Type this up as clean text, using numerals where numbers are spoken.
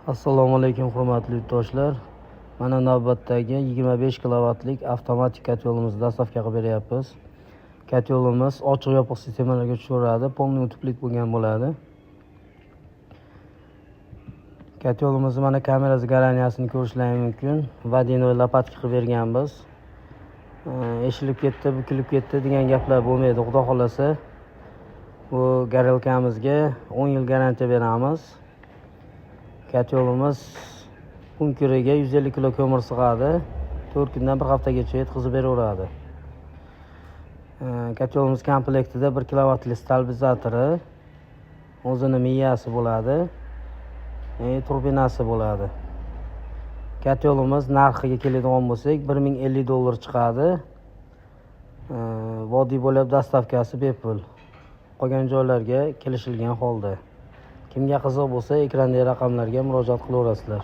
Assalomu alaykum hurmatli yurtdoshlar. Mana navbatdagi 25 kilovatlik avtomatik kotyolimizni dastavka qilib beryapmiz. Kotyolimiz ochiq yopiq sistemalarga tushaveradi, polniy utuplik bo'lgan bo'ladi. Kotyolimizni mana kamerasi garaniyasini ko'rishlaringiz mumkin. Vodinoy lopatka qilib berganmiz. Eshilib ketdi, bukilib ketdi degan gaplar bo'lmaydi. Xudo xolasa bu garelkamizga 10 yil garantiya beramiz. Kotyolimiz kun kiriga 150 kilo ko'mir sig'adi. 4 kundan bir haftagacha yetkazib beraveradi. Kotyolimiz komplektida 1 kilovatli stabilizatori, o'zini miyasi bo'ladi, turbinasi bo'ladi. Kotyolimiz narxiga keladigan bo'lsak, $1050 chiqadi. Vodiy bo'lib dastavkasi bepul. Qolgan joylarga kelishilgan holda. Kimga qiziq bo'lsa, ekrandagi raqamlarga murojaat qilaverasizlar.